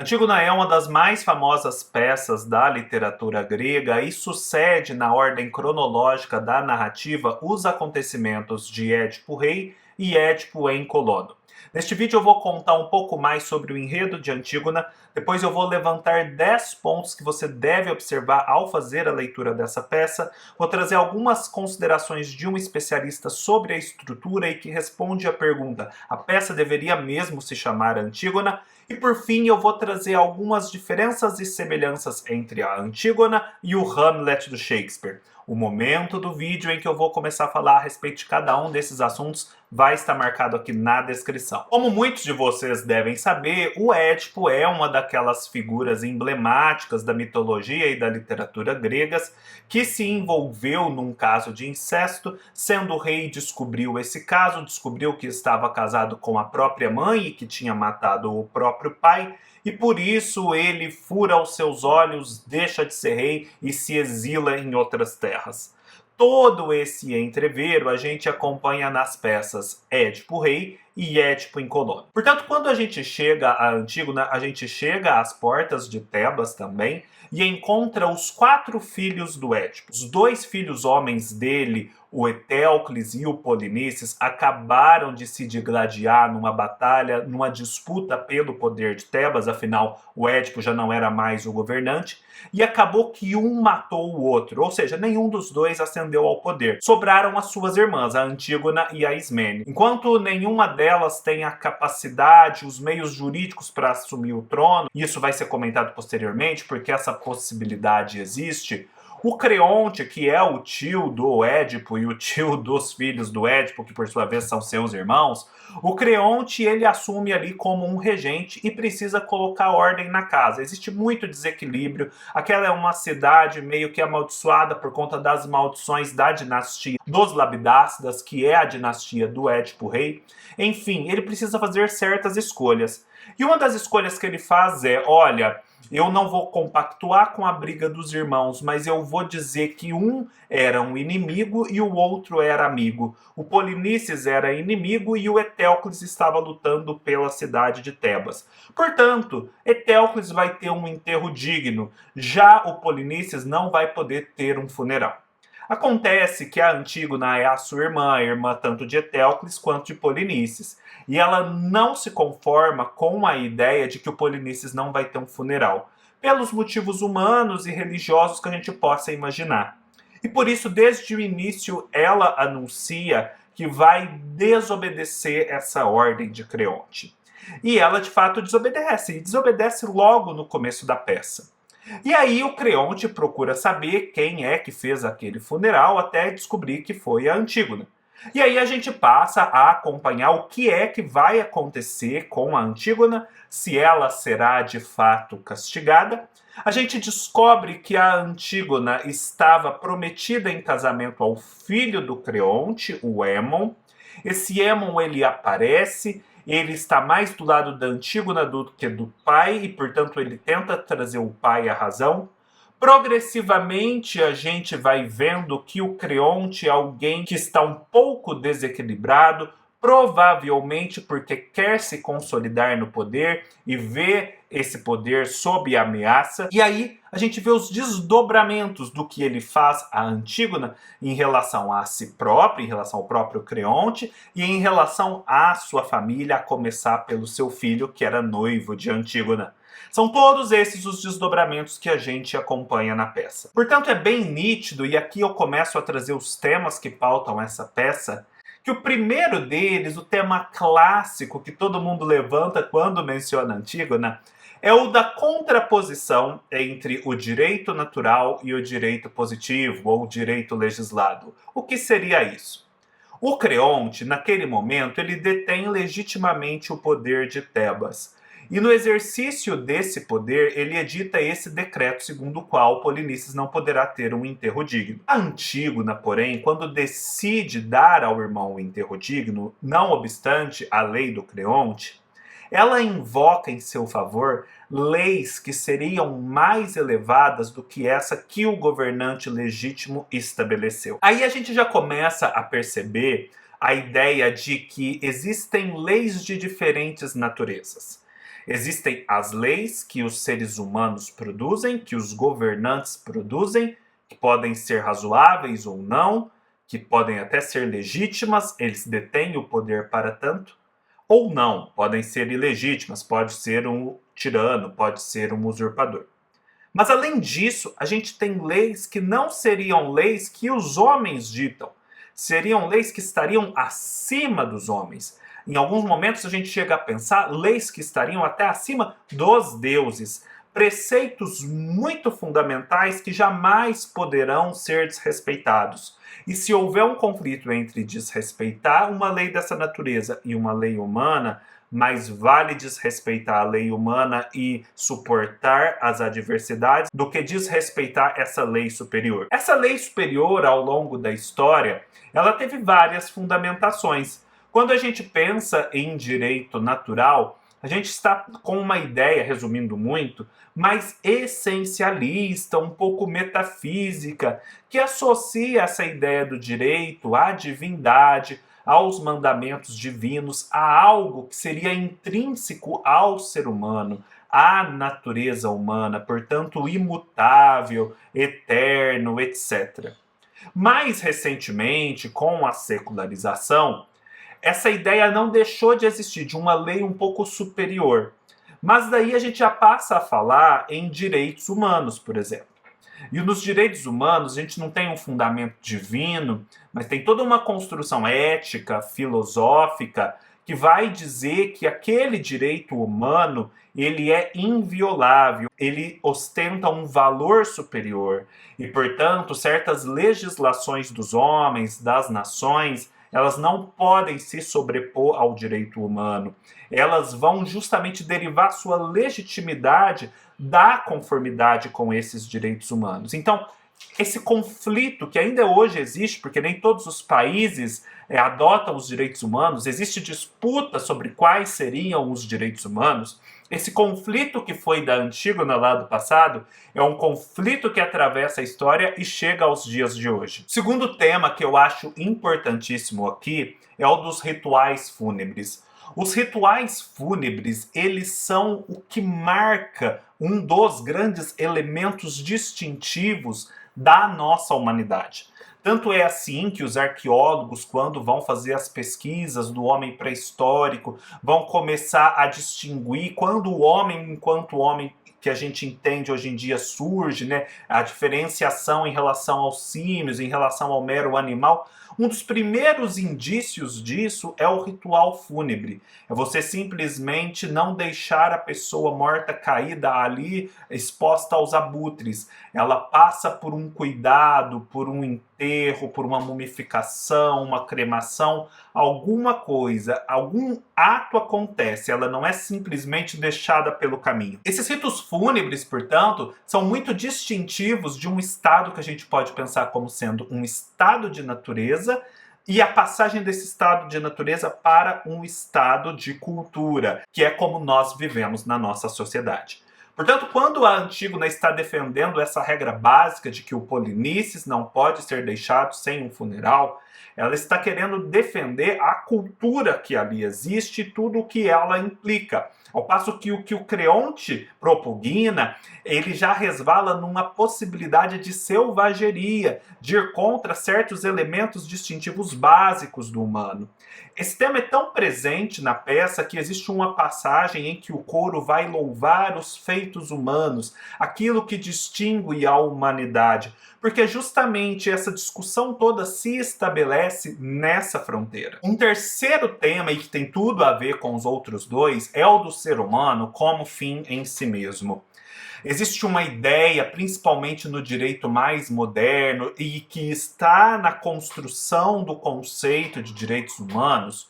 Antígona é uma das mais famosas peças da literatura grega e sucede na ordem cronológica da narrativa os acontecimentos de Édipo Rei e Édipo em Colono. Neste vídeo eu vou contar um pouco mais sobre o enredo de Antígona, depois eu vou levantar 10 pontos que você deve observar ao fazer a leitura dessa peça, vou trazer algumas considerações de um especialista sobre a estrutura e que responde à pergunta: a peça deveria mesmo se chamar Antígona? E por fim eu vou trazer algumas diferenças e semelhanças entre a Antígona e o Hamlet do Shakespeare. O momento do vídeo em que eu vou começar a falar a respeito de cada um desses assuntos vai estar marcado aqui na descrição. Como muitos de vocês devem saber, o Édipo é uma daquelas figuras emblemáticas da mitologia e da literatura gregas que se envolveu num caso de incesto, sendo o rei descobriu esse caso, descobriu que estava casado com a própria mãe e que tinha matado o próprio pai, e por isso ele fura os seus olhos, deixa de ser rei e se exila em outras terras. Todo esse entreveiro a gente acompanha nas peças Édipo Rei e Édipo em Colono. Portanto, quando a gente chega a Antígona, a gente chega às portas de Tebas também e encontra os 4 filhos do Édipo. Os 2 filhos homens dele, o Etéocles e o Polinices, acabaram de se digladiar numa batalha, numa disputa pelo poder de Tebas, afinal o Édipo já não era mais o governante, e acabou que um matou o outro, ou seja, nenhum dos dois ascendeu ao poder. Sobraram as suas irmãs, a Antígona e a Ismênia. Enquanto nenhuma delas tem a capacidade, os meios jurídicos para assumir o trono, isso vai ser comentado posteriormente, porque essa possibilidade existe, o Creonte, que é o tio do Édipo e o tio dos filhos do Édipo, que por sua vez são seus irmãos, o Creonte ele assume ali como um regente e precisa colocar ordem na casa. Existe muito desequilíbrio, aquela é uma cidade meio que amaldiçoada por conta das maldições da dinastia dos Labidácidas, que é a dinastia do Édipo Rei. Enfim, ele precisa fazer certas escolhas. E uma das escolhas que ele faz é, olha, eu não vou compactuar com a briga dos irmãos, mas eu vou dizer que um era um inimigo e o outro era amigo. O Polinices era inimigo e o Etéocles estava lutando pela cidade de Tebas. Portanto, Etéocles vai ter um enterro digno, já o Polinices não vai poder ter um funeral. Acontece que a Antígona é a sua irmã, a irmã tanto de Etéocles quanto de Polinices, e ela não se conforma com a ideia de que o Polinices não vai ter um funeral, pelos motivos humanos e religiosos que a gente possa imaginar. E por isso, desde o início, ela anuncia que vai desobedecer essa ordem de Creonte. E ela, de fato, desobedece, e desobedece logo no começo da peça. E aí o Creonte procura saber quem é que fez aquele funeral até descobrir que foi a Antígona. E aí a gente passa a acompanhar o que é que vai acontecer com a Antígona, se ela será de fato castigada. A gente descobre que a Antígona estava prometida em casamento ao filho do Creonte, o Émon. Esse Émon ele aparece, ele está mais do lado da Antígona do que do pai e, portanto, ele tenta trazer o pai à razão. Progressivamente a gente vai vendo que o Creonte é alguém que está um pouco desequilibrado, provavelmente porque quer se consolidar no poder e vê esse poder sob ameaça. E aí a gente vê os desdobramentos do que ele faz a Antígona em relação a si próprio, em relação ao próprio Creonte e em relação à sua família, a começar pelo seu filho, que era noivo de Antígona. São todos esses os desdobramentos que a gente acompanha na peça. Portanto, é bem nítido, e aqui eu começo a trazer os temas que pautam essa peça, que o primeiro deles, o tema clássico que todo mundo levanta quando menciona Antígona, é o da contraposição entre o direito natural e o direito positivo, ou direito legislado. O que seria isso? O Creonte, naquele momento, ele detém legitimamente o poder de Tebas. E no exercício desse poder, ele edita esse decreto segundo o qual Polinices não poderá ter um enterro digno. A Antígona, porém, quando decide dar ao irmão um enterro digno, não obstante a lei do Creonte, ela invoca em seu favor leis que seriam mais elevadas do que essa que o governante legítimo estabeleceu. Aí a gente já começa a perceber a ideia de que existem leis de diferentes naturezas. Existem as leis que os seres humanos produzem, que os governantes produzem, que podem ser razoáveis ou não, que podem até ser legítimas, eles detêm o poder para tanto, ou não, podem ser ilegítimas, pode ser um tirano, pode ser um usurpador. Mas além disso, a gente tem leis que não seriam leis que os homens ditam, seriam leis que estariam acima dos homens. Em alguns momentos a gente chega a pensar leis que estariam até acima dos deuses, preceitos muito fundamentais que jamais poderão ser desrespeitados. E se houver um conflito entre desrespeitar uma lei dessa natureza e uma lei humana, mais vale desrespeitar a lei humana e suportar as adversidades do que desrespeitar essa lei superior. Essa lei superior, ao longo da história, ela teve várias fundamentações. Quando a gente pensa em direito natural, a gente está com uma ideia, resumindo muito, mais essencialista, um pouco metafísica, que associa essa ideia do direito à divindade, aos mandamentos divinos, a algo que seria intrínseco ao ser humano, à natureza humana, portanto imutável, eterno, etc. Mais recentemente, com a secularização, essa ideia não deixou de existir, de uma lei um pouco superior. Mas daí a gente já passa a falar em direitos humanos, por exemplo. E nos direitos humanos a gente não tem um fundamento divino, mas tem toda uma construção ética, filosófica, que vai dizer que aquele direito humano ele é inviolável, ele ostenta um valor superior e, portanto, certas legislações dos homens, das nações, elas não podem se sobrepor ao direito humano. Elas vão justamente derivar sua legitimidade da conformidade com esses direitos humanos. Então, esse conflito que ainda hoje existe, porque nem todos os países adotam os direitos humanos, existe disputa sobre quais seriam os direitos humanos. Esse conflito que foi da Antígona lá do passado é um conflito que atravessa a história e chega aos dias de hoje. O segundo tema que eu acho importantíssimo aqui é o dos rituais fúnebres. Os rituais fúnebres, eles são o que marca um dos grandes elementos distintivos da nossa humanidade. Tanto é assim que os arqueólogos, quando vão fazer as pesquisas do homem pré-histórico, vão começar a distinguir quando o homem, enquanto homem que a gente entende hoje em dia surge, né, a diferenciação em relação aos símios, em relação ao mero animal. Um dos primeiros indícios disso é o ritual fúnebre. É você simplesmente não deixar a pessoa morta caída ali, exposta aos abutres. Ela passa por um cuidado, por um enterro, por uma mumificação, uma cremação, alguma coisa, algum ato acontece. Ela não é simplesmente deixada pelo caminho. Esses ritos fúnebres, portanto, são muito distintivos de um estado que a gente pode pensar como sendo um estado de natureza e a passagem desse estado de natureza para um estado de cultura, que é como nós vivemos na nossa sociedade. Portanto, quando a Antígona está defendendo essa regra básica de que o Polinices não pode ser deixado sem um funeral, ela está querendo defender a cultura que ali existe e tudo o que ela implica. Ao passo que o Creonte propugna, ele já resvala numa possibilidade de selvageria, de ir contra certos elementos distintivos básicos do humano. Esse tema é tão presente na peça que existe uma passagem em que o coro vai louvar os feitos humanos, aquilo que distingue a humanidade, porque justamente essa discussão toda se estabelece nessa fronteira. Um terceiro tema, e que tem tudo a ver com os outros dois, é o do ser humano como fim em si mesmo. Existe uma ideia, principalmente no direito mais moderno, e que está na construção do conceito de direitos humanos,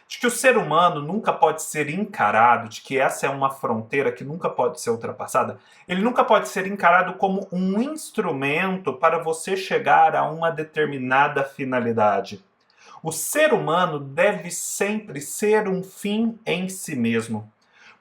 de que o ser humano nunca pode ser encarado, de que essa é uma fronteira que nunca pode ser ultrapassada. Ele nunca pode ser encarado como um instrumento para você chegar a uma determinada finalidade. O ser humano deve sempre ser um fim em si mesmo.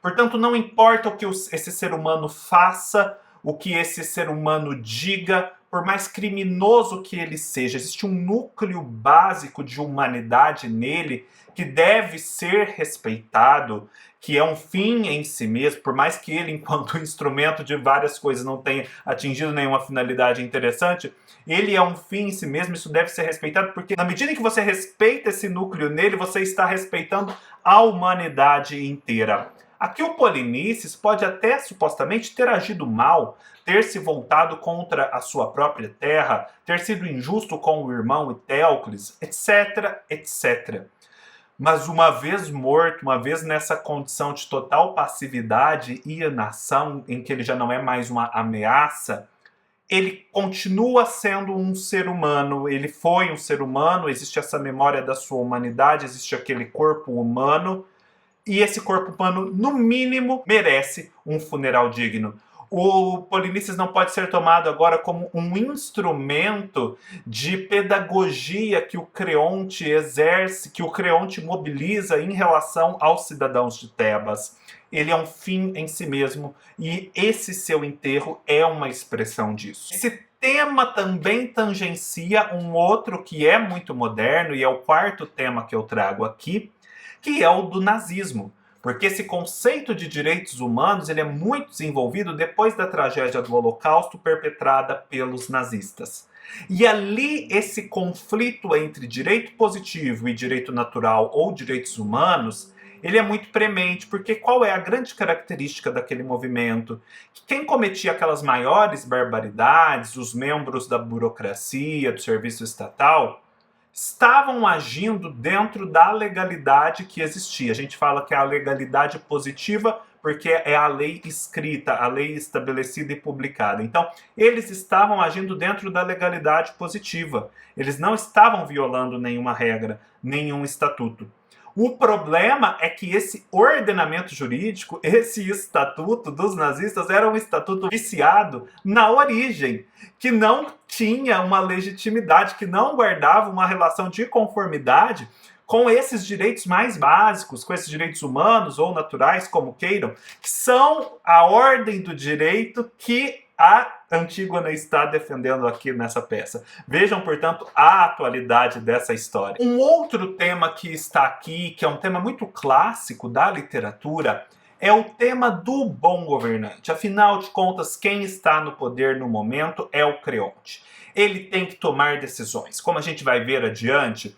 Portanto, não importa o que esse ser humano faça, o que esse ser humano diga, por mais criminoso que ele seja, existe um núcleo básico de humanidade nele que deve ser respeitado, que é um fim em si mesmo, por mais que ele, enquanto instrumento de várias coisas, não tenha atingido nenhuma finalidade interessante, ele é um fim em si mesmo, isso deve ser respeitado, porque na medida em que você respeita esse núcleo nele, você está respeitando a humanidade inteira. Aqui o Polinices pode até supostamente ter agido mal, ter se voltado contra a sua própria terra, ter sido injusto com o irmão Etéocles, etc, etc. Mas uma vez morto, uma vez nessa condição de total passividade e inação, em que ele já não é mais uma ameaça, ele continua sendo um ser humano, ele foi um ser humano, existe essa memória da sua humanidade, existe aquele corpo humano, e esse corpo humano, no mínimo, merece um funeral digno. O Polinices não pode ser tomado agora como um instrumento de pedagogia que o Creonte exerce, que o Creonte mobiliza em relação aos cidadãos de Tebas. Ele é um fim em si mesmo e esse seu enterro é uma expressão disso. Esse tema também tangencia um outro que é muito moderno e é o quarto tema que eu trago aqui, que é o do nazismo. Porque esse conceito de direitos humanos ele é muito desenvolvido depois da tragédia do Holocausto perpetrada pelos nazistas. E ali esse conflito entre direito positivo e direito natural ou direitos humanos, ele é muito premente, porque qual é a grande característica daquele movimento? Que quem cometia aquelas maiores barbaridades, os membros da burocracia, do serviço estatal, estavam agindo dentro da legalidade que existia. A gente fala que é a legalidade positiva porque é a lei escrita, a lei estabelecida e publicada. Então, eles estavam agindo dentro da legalidade positiva. Eles não estavam violando nenhuma regra, nenhum estatuto. O problema é que esse ordenamento jurídico, esse estatuto dos nazistas, era um estatuto viciado na origem, que não tinha uma legitimidade, que não guardava uma relação de conformidade com esses direitos mais básicos, com esses direitos humanos ou naturais, como queiram, que são a ordem do direito que a Antígona está defendendo aqui nessa peça. Vejam, portanto, a atualidade dessa história. Um outro tema que está aqui, que é um tema muito clássico da literatura, é o tema do bom governante. Afinal de contas, quem está no poder no momento é o Creonte. Ele tem que tomar decisões. Como a gente vai ver adiante,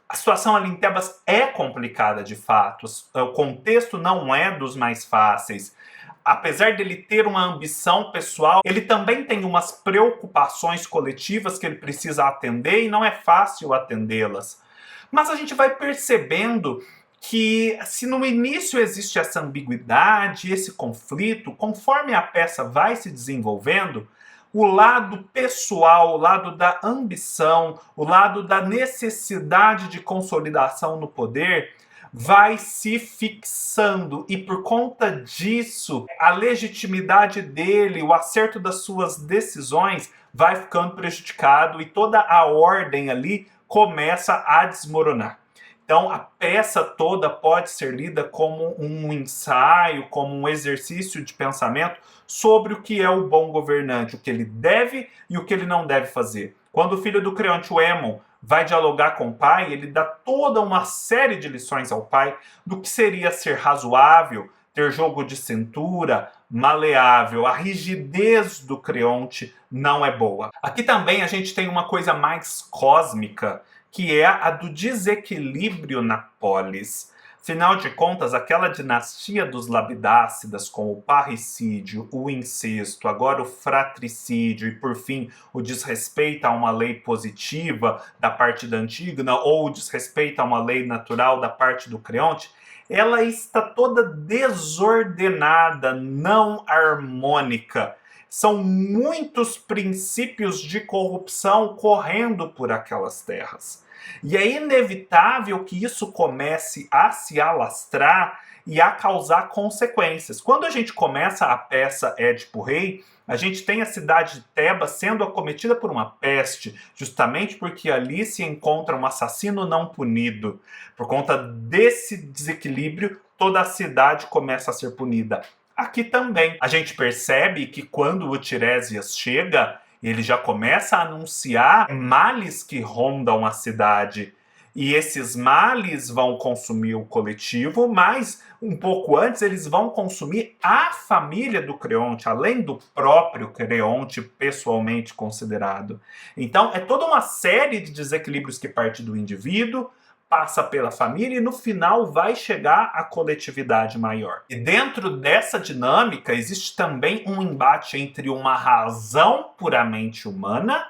a situação ali em Tebas é complicada de fato. O contexto não é dos mais fáceis. Apesar dele ter uma ambição pessoal, ele também tem umas preocupações coletivas que ele precisa atender e não é fácil atendê-las. Mas a gente vai percebendo que se no início existe essa ambiguidade, esse conflito, conforme a peça vai se desenvolvendo, o lado pessoal, o lado da ambição, o lado da necessidade de consolidação no poder vai se fixando e por conta disso a legitimidade dele, o acerto das suas decisões vai ficando prejudicado e toda a ordem ali começa a desmoronar. Então a peça toda pode ser lida como um ensaio, como um exercício de pensamento sobre o que é o bom governante, o que ele deve e o que ele não deve fazer. Quando o filho do Creonte, o Aemon, vai dialogar com o pai, ele dá toda uma série de lições ao pai do que seria ser razoável, ter jogo de cintura, maleável. A rigidez do Creonte não é boa. Aqui também a gente tem uma coisa mais cósmica, que é a do desequilíbrio na polis. Afinal de contas, aquela dinastia dos Labidácidas com o parricídio, o incesto, agora o fratricídio e, por fim, o desrespeito a uma lei positiva da parte da Antígona ou o desrespeito a uma lei natural da parte do Creonte, ela está toda desordenada, não harmônica. São muitos princípios de corrupção correndo por aquelas terras. E é inevitável que isso comece a se alastrar e a causar consequências. Quando a gente começa a peça Édipo Rei, a gente tem a cidade de Tebas sendo acometida por uma peste, justamente porque ali se encontra um assassino não punido. Por conta desse desequilíbrio, toda a cidade começa a ser punida. Aqui também a gente percebe que quando o Tiresias chega, Ele já começa a anunciar males que rondam a cidade. E esses males vão consumir o coletivo, mas um pouco antes eles vão consumir a família do Creonte, além do próprio Creonte pessoalmente considerado. Então é toda uma série de desequilíbrios que parte do indivíduo, passa pela família e no final vai chegar à coletividade maior. E dentro dessa dinâmica existe também um embate entre uma razão puramente humana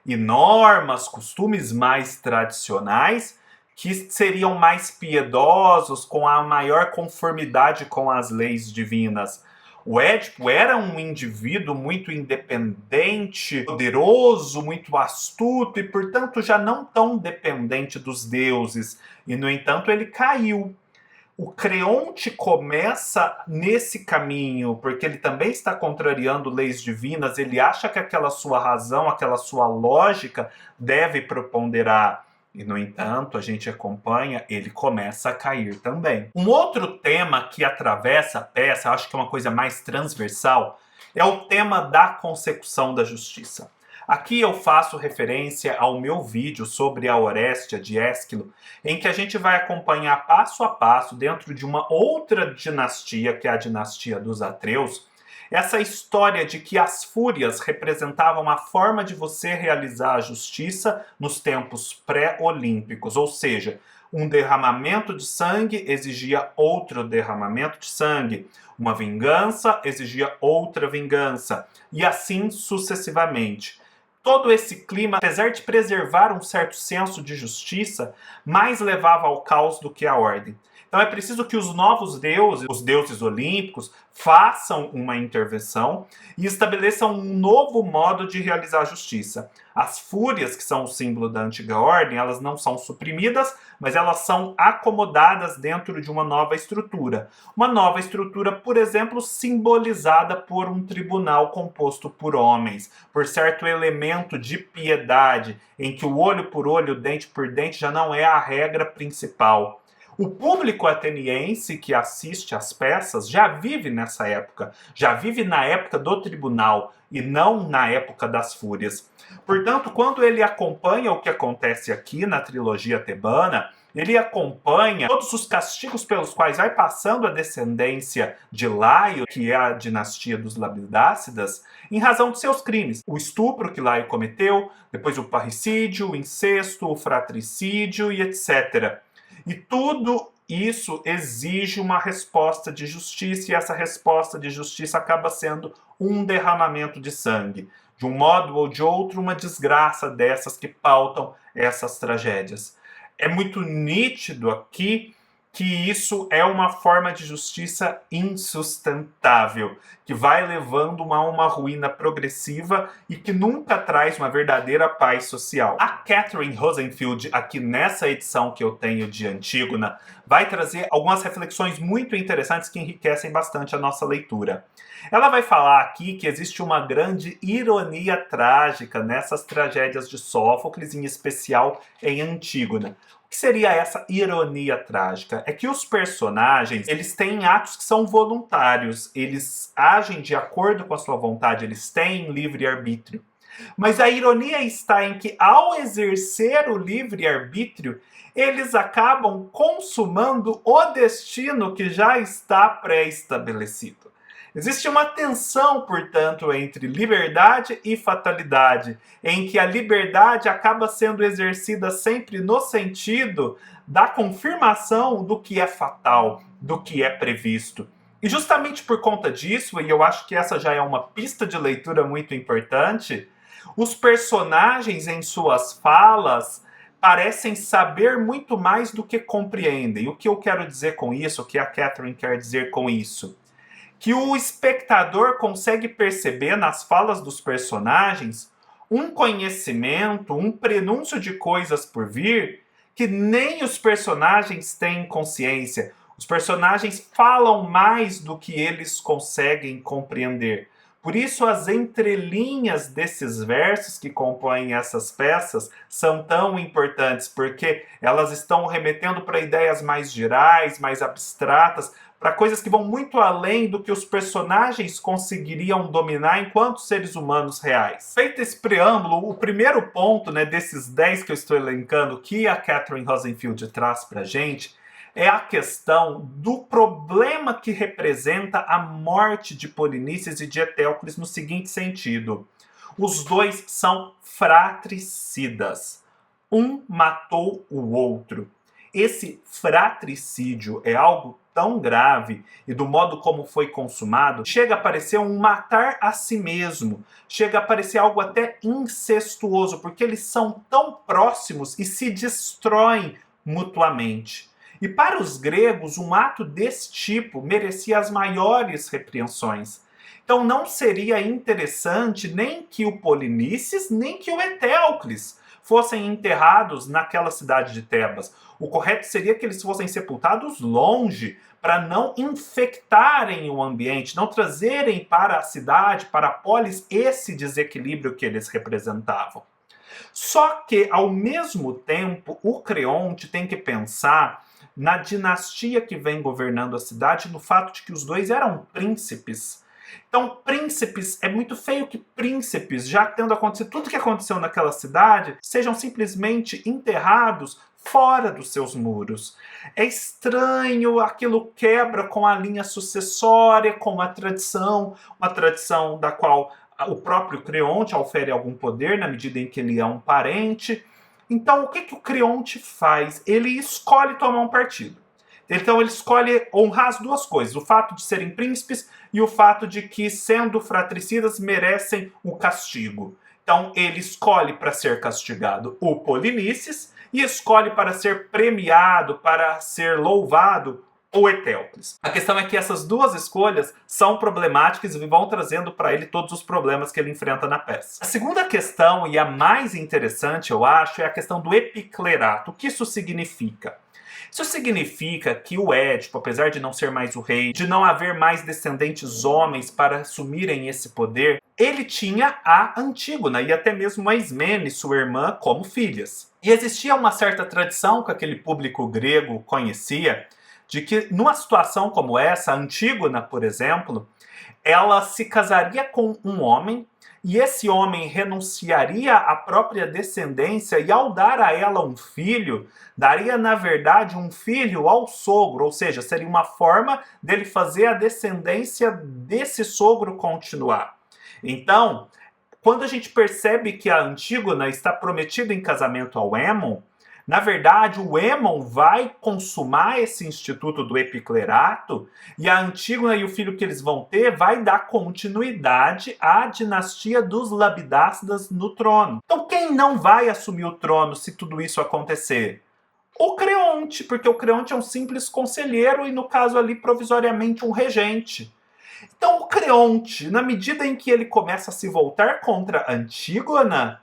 e normas, costumes mais tradicionais, que seriam mais piedosos, com a maior conformidade com as leis divinas. O Édipo era um indivíduo muito independente, poderoso, muito astuto e, portanto, já não tão dependente dos deuses. E, no entanto, ele caiu. O Creonte começa nesse caminho, porque ele também está contrariando leis divinas, ele acha que aquela sua razão, aquela sua lógica deve preponderar. E, no entanto, a gente acompanha, ele começa a cair também. Um outro tema que atravessa a peça, acho que é uma coisa mais transversal, é o tema da consecução da justiça. Aqui eu faço referência ao meu vídeo sobre a Orestia de Ésquilo, em que a gente vai acompanhar passo a passo, dentro de uma outra dinastia, que é a dinastia dos Atreus, essa história de que as fúrias representavam a forma de você realizar a justiça nos tempos pré-olímpicos, ou seja, um derramamento de sangue exigia outro derramamento de sangue, uma vingança exigia outra vingança, e assim sucessivamente. Todo esse clima, apesar de preservar um certo senso de justiça, mais levava ao caos do que à ordem. Então é preciso que os novos deuses, os deuses olímpicos, façam uma intervenção e estabeleçam um novo modo de realizar a justiça. As fúrias, que são o símbolo da antiga ordem, elas não são suprimidas, mas elas são acomodadas dentro de uma nova estrutura. Uma nova estrutura, por exemplo, simbolizada por um tribunal composto por homens, por certo elemento de piedade, em que o olho por olho, dente por dente já não é a regra principal. O público ateniense que assiste às peças já vive nessa época, já vive na época do tribunal e não na época das fúrias. Portanto, quando ele acompanha o que acontece aqui na trilogia tebana, ele acompanha todos os castigos pelos quais vai passando a descendência de Laio, que é a dinastia dos Labidácidas, em razão de seus crimes. O estupro que Laio cometeu, depois o parricídio, o incesto, o fratricídio e etc. E tudo isso exige uma resposta de justiça, e essa resposta de justiça acaba sendo um derramamento de sangue. De um modo ou de outro, uma desgraça dessas que pautam essas tragédias. É muito nítido aqui que isso é uma forma de justiça insustentável, que vai levando a uma ruína progressiva e que nunca traz uma verdadeira paz social. A Catherine Rosenfield, aqui nessa edição que eu tenho de Antígona, vai trazer algumas reflexões muito interessantes que enriquecem bastante a nossa leitura. Ela vai falar aqui que existe uma grande ironia trágica nessas tragédias de Sófocles, em especial em Antígona. O que seria essa ironia trágica? É que os personagens, eles têm atos que são voluntários, eles agem de acordo com a sua vontade, eles têm livre-arbítrio. Mas a ironia está em que, ao exercer o livre-arbítrio, eles acabam consumando o destino que já está pré-estabelecido. Existe uma tensão, portanto, entre liberdade e fatalidade, em que a liberdade acaba sendo exercida sempre no sentido da confirmação do que é fatal, do que é previsto. E justamente por conta disso, e eu acho que essa já é uma pista de leitura muito importante, os personagens em suas falas parecem saber muito mais do que compreendem. O que eu quero dizer com isso, o que a Catherine quer dizer com isso? Que o espectador consegue perceber nas falas dos personagens um conhecimento, um prenúncio de coisas por vir que nem os personagens têm consciência. Os personagens falam mais do que eles conseguem compreender. Por isso, as entrelinhas desses versos que compõem essas peças são tão importantes, porque elas estão remetendo para ideias mais gerais, mais abstratas, para coisas que vão muito além do que os personagens conseguiriam dominar enquanto seres humanos reais. Feito esse preâmbulo, o primeiro ponto, né, desses 10 que eu estou elencando que a Catherine Rosenfield traz para a gente é a questão do problema que representa a morte de Polinices e de Etéocles no seguinte sentido. Os dois são fratricidas. Um matou o outro. Esse fratricídio é algo tão grave e do modo como foi consumado, chega a parecer um matar a si mesmo, chega a parecer algo até incestuoso, porque eles são tão próximos e se destroem mutuamente. E para os gregos, um ato desse tipo merecia as maiores repreensões. Então não seria interessante nem que o Polinices, nem que o Etéocles fossem enterrados naquela cidade de Tebas. O correto seria que eles fossem sepultados longe, para não infectarem o ambiente, não trazerem para a cidade, para a polis, esse desequilíbrio que eles representavam. Só que, ao mesmo tempo, o Creonte tem que pensar na dinastia que vem governando a cidade, no fato de que os dois eram príncipes. Então, príncipes, é muito feio que príncipes, já tendo acontecido tudo o que aconteceu naquela cidade, sejam simplesmente enterrados fora dos seus muros. É estranho, aquilo quebra com a linha sucessória, com uma tradição da qual o próprio Creonte ofere algum poder na medida em que ele é um parente. Então, o que o Creonte faz? Ele escolhe tomar um partido. Então ele escolhe honrar as duas coisas, o fato de serem príncipes e o fato de que, sendo fratricidas, merecem o castigo. Então ele escolhe para ser castigado o Polinices e escolhe para ser premiado, para ser louvado, o Etéocles. A questão é que essas duas escolhas são problemáticas e vão trazendo para ele todos os problemas que ele enfrenta na peça. A segunda questão, e a mais interessante, eu acho, é a questão do epiclerato. O que isso significa? Isso significa que o Édipo, apesar de não ser mais o rei, de não haver mais descendentes homens para assumirem esse poder, ele tinha a Antígona e até mesmo a Ismene, sua irmã, como filhas. E existia uma certa tradição que aquele público grego conhecia, de que numa situação como essa, a Antígona, por exemplo, ela se casaria com um homem e esse homem renunciaria à própria descendência e, ao dar a ela um filho, daria, na verdade, um filho ao sogro, ou seja, seria uma forma dele fazer a descendência desse sogro continuar. Então, quando a gente percebe que a Antígona está prometida em casamento ao Émon, na verdade, o Émon vai consumar esse instituto do epiclerato e a Antígona e o filho que eles vão ter vai dar continuidade à dinastia dos Labidácidas no trono. Então, quem não vai assumir o trono se tudo isso acontecer? O Creonte, porque o Creonte é um simples conselheiro e, no caso ali, provisoriamente um regente. Então, o Creonte, na medida em que ele começa a se voltar contra Antígona,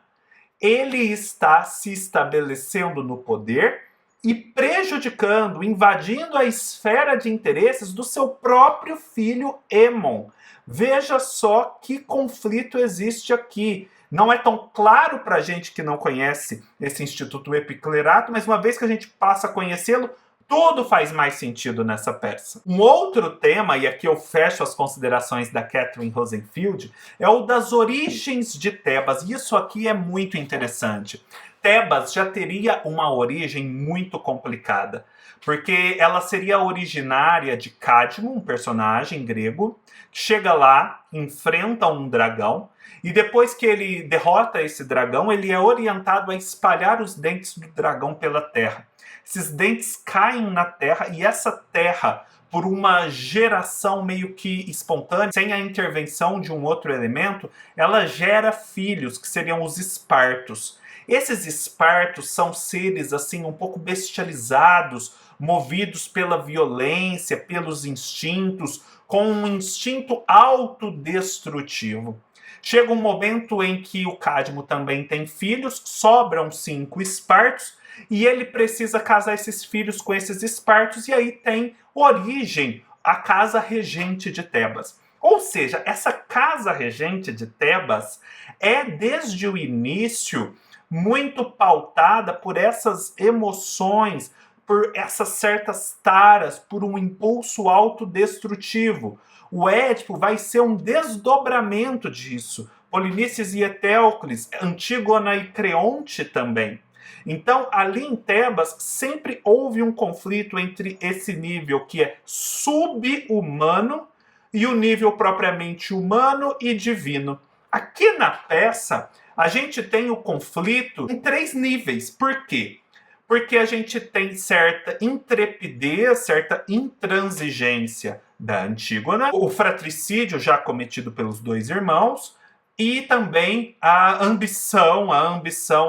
ele está se estabelecendo no poder e prejudicando, invadindo a esfera de interesses do seu próprio filho Émon. Veja só que conflito existe aqui. Não é tão claro para a gente que não conhece esse Instituto Epiclerato, mas uma vez que a gente passa a conhecê-lo, tudo faz mais sentido nessa peça. Um outro tema, e aqui eu fecho as considerações da Catherine Rosenfield, é o das origens de Tebas. Isso aqui é muito interessante. Tebas já teria uma origem muito complicada, porque ela seria originária de Cadmo, um personagem grego, que chega lá, enfrenta um dragão, e depois que ele derrota esse dragão, ele é orientado a espalhar os dentes do dragão pela terra. Esses dentes caem na terra e essa terra, por uma geração meio que espontânea, sem a intervenção de um outro elemento, ela gera filhos, que seriam os espartos. Esses espartos são seres assim um pouco bestializados, movidos pela violência, pelos instintos, com um instinto autodestrutivo. Chega um momento em que o Cadmo também tem filhos, sobram 5 espartos, e ele precisa casar esses filhos com esses espartos, e aí tem origem a casa regente de Tebas. Ou seja, essa casa regente de Tebas é, desde o início, muito pautada por essas emoções, por essas certas taras, por um impulso autodestrutivo. O Édipo vai ser um desdobramento disso. Polinices e Etéocles, Antígona e Creonte também. Então, ali em Tebas, sempre houve um conflito entre esse nível que é sub-humano e o nível propriamente humano e divino. Aqui na peça, a gente tem o conflito em 3 níveis. Por quê? Porque a gente tem certa intrepidez, certa intransigência da Antígona, o fratricídio já cometido pelos 2 irmãos, e também a ambição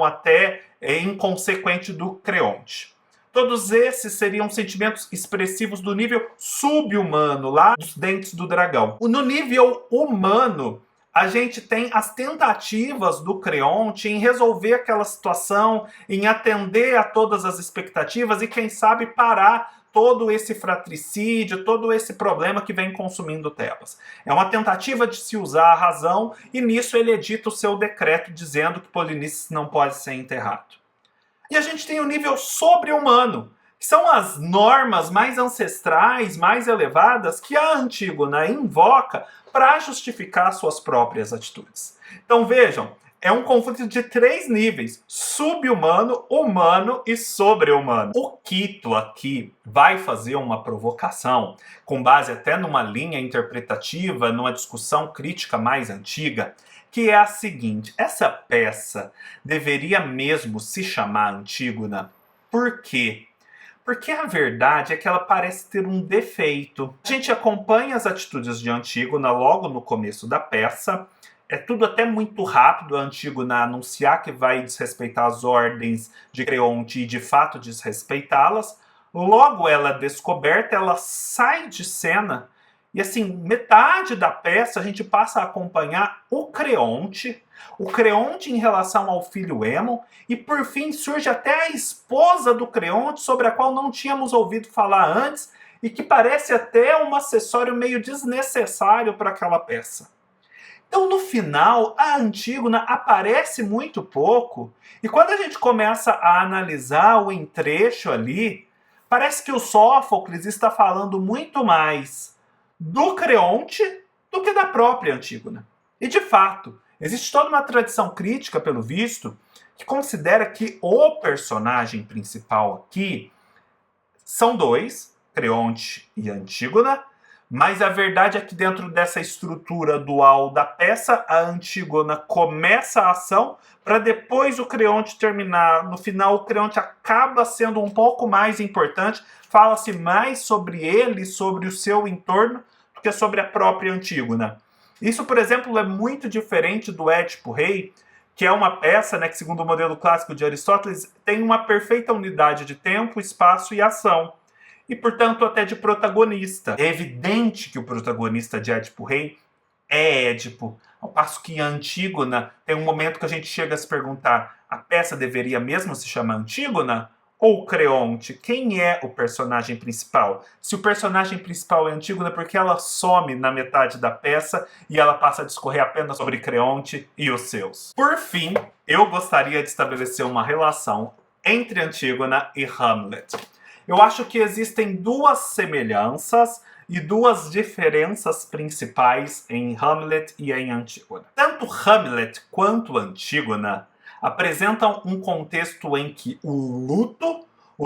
até inconsequente do Creonte. Todos esses seriam sentimentos expressivos do nível sub-humano, lá dos dentes do dragão. No nível humano, a gente tem as tentativas do Creonte em resolver aquela situação, em atender a todas as expectativas e, quem sabe, parar todo esse fratricídio, todo esse problema que vem consumindo Tebas. É uma tentativa de se usar a razão e nisso ele edita o seu decreto dizendo que Polinices não pode ser enterrado. E a gente tem o nível sobre-humano, que são as normas mais ancestrais, mais elevadas que a Antígona invoca para justificar suas próprias atitudes. Então vejam, é um conflito de 3 níveis: sub-humano, humano e sobre-humano. O Quito aqui vai fazer uma provocação, com base até numa linha interpretativa, numa discussão crítica mais antiga, que é a seguinte: essa peça deveria mesmo se chamar Antígona. Por quê? Porque a verdade é que ela parece ter um defeito. A gente acompanha as atitudes de Antígona logo no começo da peça. É tudo até muito rápido, a Antígona anunciar que vai desrespeitar as ordens de Creonte e de fato desrespeitá-las. Logo ela é descoberta, ela sai de cena. E assim, metade da peça a gente passa a acompanhar o Creonte em relação ao filho Emo, e por fim surge até a esposa do Creonte, sobre a qual não tínhamos ouvido falar antes, e que parece até um acessório meio desnecessário para aquela peça. Então, no final, a Antígona aparece muito pouco, e quando a gente começa a analisar o entrecho ali, parece que o Sófocles está falando muito mais do Creonte do que da própria Antígona. E, de fato, existe toda uma tradição crítica, pelo visto, que considera que o personagem principal aqui são 2, Creonte e Antígona, mas a verdade é que dentro dessa estrutura dual da peça, a Antígona começa a ação para depois o Creonte terminar. No final, o Creonte acaba sendo um pouco mais importante, fala-se mais sobre ele, sobre o seu entorno, do que sobre a própria Antígona. Isso, por exemplo, é muito diferente do Édipo Rei, que é uma peça, né, que, segundo o modelo clássico de Aristóteles, tem uma perfeita unidade de tempo, espaço e ação. E, portanto, até de protagonista. É evidente que o protagonista de Édipo Rei é Édipo, ao passo que a Antígona tem um momento que a gente chega a se perguntar: a peça deveria mesmo se chamar Antígona? Ou Creonte? Quem é o personagem principal? Se o personagem principal é Antígona, porque ela some na metade da peça e ela passa a discorrer apenas sobre Creonte e os seus. Por fim, eu gostaria de estabelecer uma relação entre Antígona e Hamlet. Eu acho que existem 2 semelhanças e 2 diferenças principais em Hamlet e em Antígona. Tanto Hamlet quanto Antígona apresentam um contexto em que o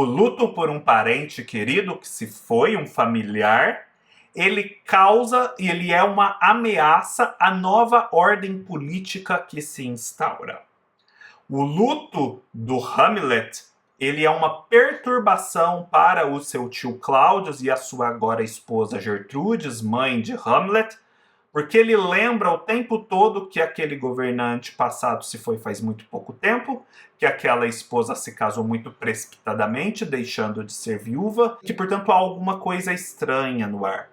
luto por um parente querido que se foi, um familiar, ele causa e ele é uma ameaça à nova ordem política que se instaura. O luto do Hamlet, ele é uma perturbação para o seu tio Cláudio e a sua agora esposa Gertrudes, mãe de Hamlet, porque ele lembra o tempo todo que aquele governante passado se foi faz muito pouco tempo, que aquela esposa se casou muito precipitadamente, deixando de ser viúva, que, portanto, há alguma coisa estranha no ar.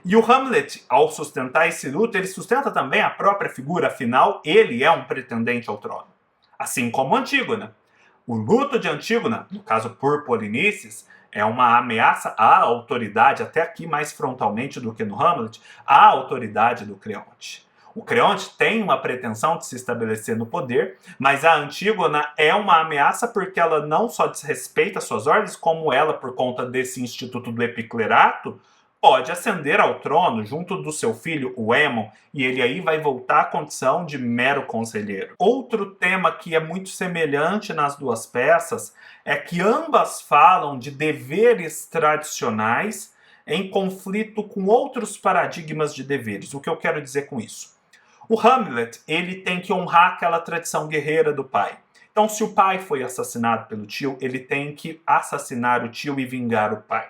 E o Hamlet, ao sustentar esse luto, ele sustenta também a própria figura, afinal, ele é um pretendente ao trono. Assim como Antígona. O luto de Antígona, no caso por Polinices, é uma ameaça à autoridade, até aqui mais frontalmente do que no Hamlet, à autoridade do Creonte. O Creonte tem uma pretensão de se estabelecer no poder, mas a Antígona é uma ameaça porque ela não só desrespeita suas ordens, como ela, por conta desse instituto do epiclerato, pode ascender ao trono junto do seu filho, o Aemon, e ele aí vai voltar à condição de mero conselheiro. Outro tema que é muito semelhante nas duas peças é que ambas falam de deveres tradicionais em conflito com outros paradigmas de deveres. O que eu quero dizer com isso? O Hamlet, ele tem que honrar aquela tradição guerreira do pai. Então, se o pai foi assassinado pelo tio, ele tem que assassinar o tio e vingar o pai.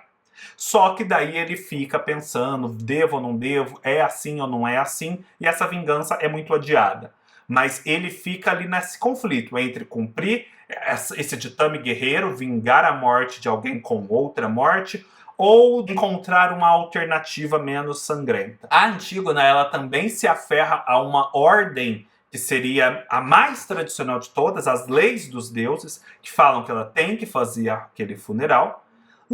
Só que daí ele fica pensando, devo ou não devo, é assim ou não é assim, e essa vingança é muito adiada. Mas ele fica ali nesse conflito entre cumprir esse ditame guerreiro, vingar a morte de alguém com outra morte, ou encontrar uma alternativa menos sangrenta. A Antígona, ela também se aferra a uma ordem que seria a mais tradicional de todas, as leis dos deuses, que falam que ela tem que fazer aquele funeral.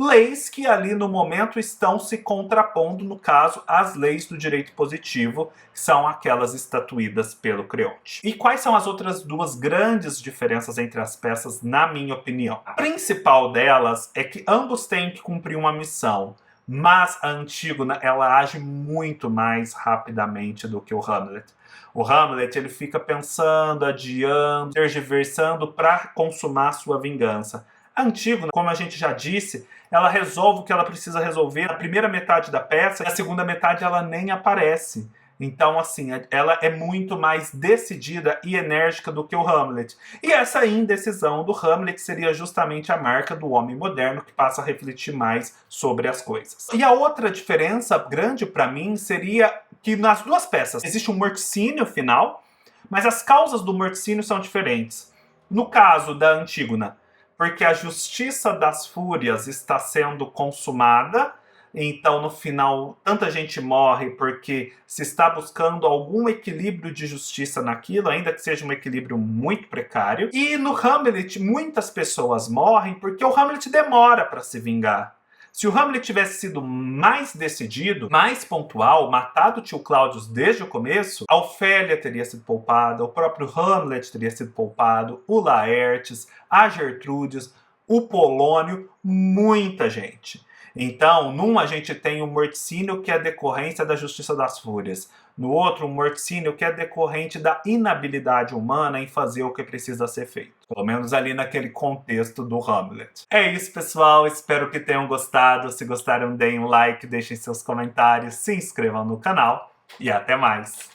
Leis que ali no momento estão se contrapondo, no caso, às leis do direito positivo, que são aquelas estatuídas pelo Creonte. E quais são as outras duas grandes diferenças entre as peças, na minha opinião? A principal delas é que ambos têm que cumprir uma missão, mas a Antígona, ela age muito mais rapidamente do que o Hamlet. O Hamlet, ele fica pensando, adiando, tergiversando para consumar sua vingança. A Antígona, como a gente já disse, ela resolve o que ela precisa resolver na primeira metade da peça, e na segunda metade ela nem aparece. Então, assim, ela é muito mais decidida e enérgica do que o Hamlet. E essa indecisão do Hamlet seria justamente a marca do homem moderno, que passa a refletir mais sobre as coisas. E a outra diferença grande para mim seria que nas duas peças existe um morticínio final, mas as causas do morticínio são diferentes. No caso da Antígona, porque a justiça das fúrias está sendo consumada, então no final tanta gente morre porque se está buscando algum equilíbrio de justiça naquilo, ainda que seja um equilíbrio muito precário. E no Hamlet muitas pessoas morrem porque o Hamlet demora para se vingar. Se o Hamlet tivesse sido mais decidido, mais pontual, matado o tio Claudius desde o começo, a Ofélia teria sido poupada, o próprio Hamlet teria sido poupado, o Laertes, a Gertrudes, o Polônio, muita gente. Então, num a gente tem o morticínio, que é decorrência da justiça das fúrias. No outro, um morticínio que é decorrente da inabilidade humana em fazer o que precisa ser feito. Pelo menos ali naquele contexto do Hamlet. É isso, pessoal. Espero que tenham gostado. Se gostaram, deem um like, deixem seus comentários, se inscrevam no canal e até mais.